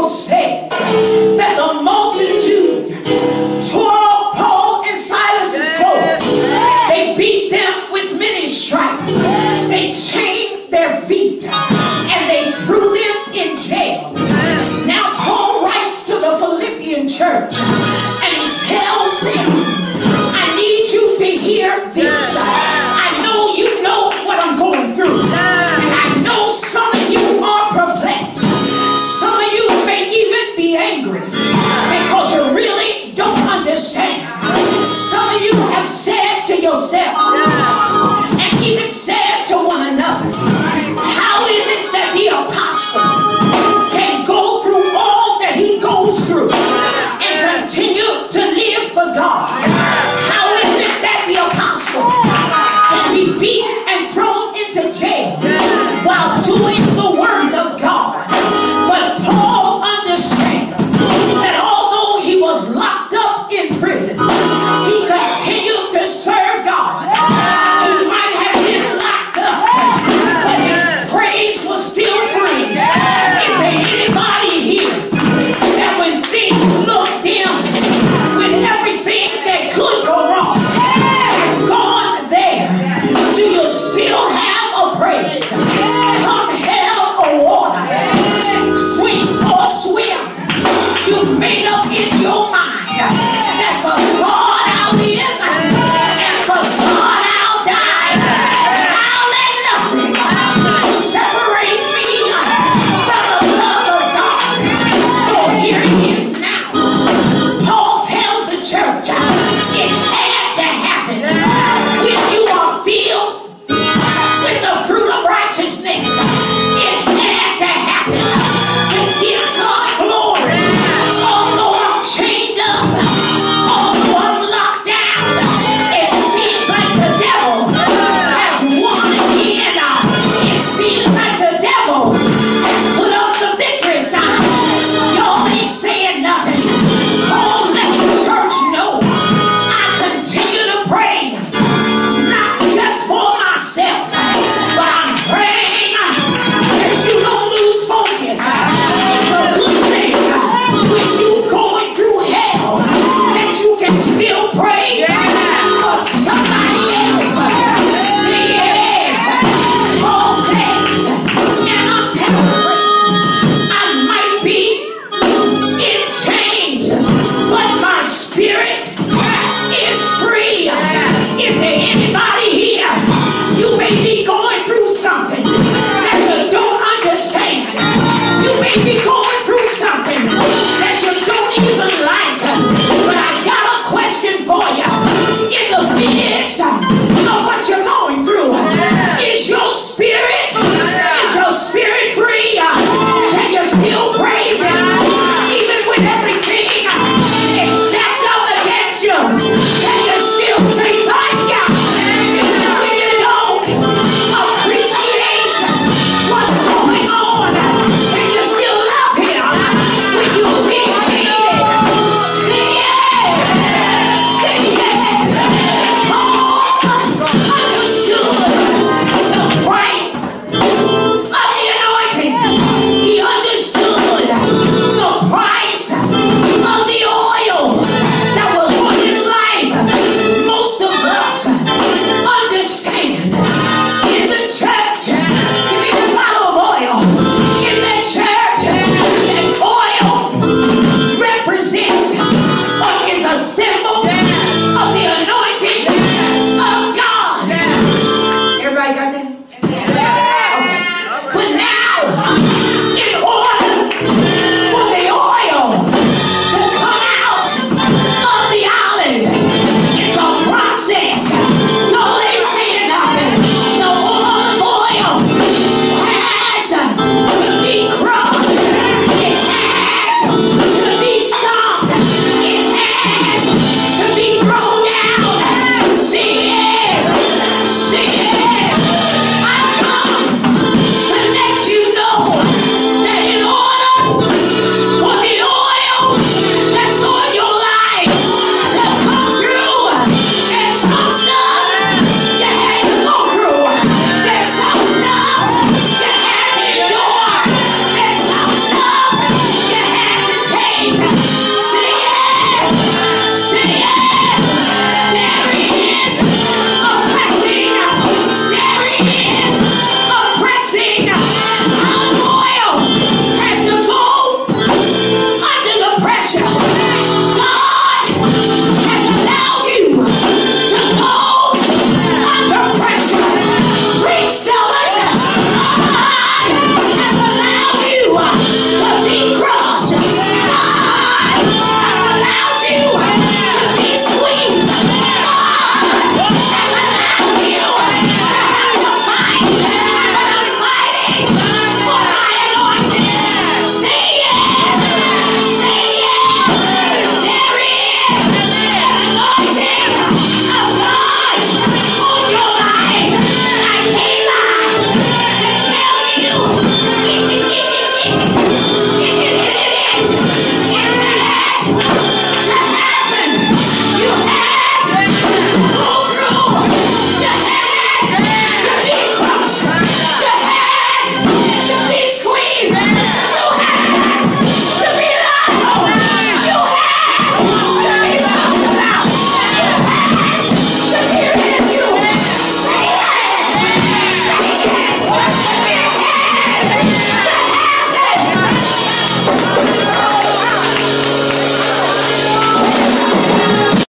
said that the multitude tore off Paul and Silas's clothes. They beat them with many stripes. They chained their feet and they threw them in jail. Now Paul writes to the Philippian church and he tells them, I need you to hear this. I know you know what I'm going through. And I know some of you are perplexed. Some of you may even be angry because you really don't understand. Some of you have said to yourself and even said to one another, how is it that the apostle can go through all that he goes through and continue to live for God? How is it that the apostle can be beaten and thrown into jail while doing the word of God? But Paul understands that although he was locked up in prison, he continued to serve God. He might have been locked up, but his praise was still free. Is there anybody here that when things look dim, when everything that could go wrong has gone there, do you still have a praise? Come hell or water, sink or swim, you made up in your mind that for God I'll live and for God I'll die, and I'll let nothing separate me from the love of God. So here it is now. Paul tells the church it had to happen when you are filled with the fruit of righteousness. It had to happen to give God glory. Although I'm chained up, although I'm locked down, it seems like the devil has won again. It seems like the devil has put up the victory sign. Y'all ain't saying nothing. Paul let the church know I continue to pray, not just for myself, but I'm praying that you don't lose focus. It's a good thing when you're going through hell that you can still pray for somebody else. See, yes, Paul says, and I'm paraphrasing, I might be in chains, but my spirit is free. Is there anybody here? You may be going through something that you don't understand. You may be going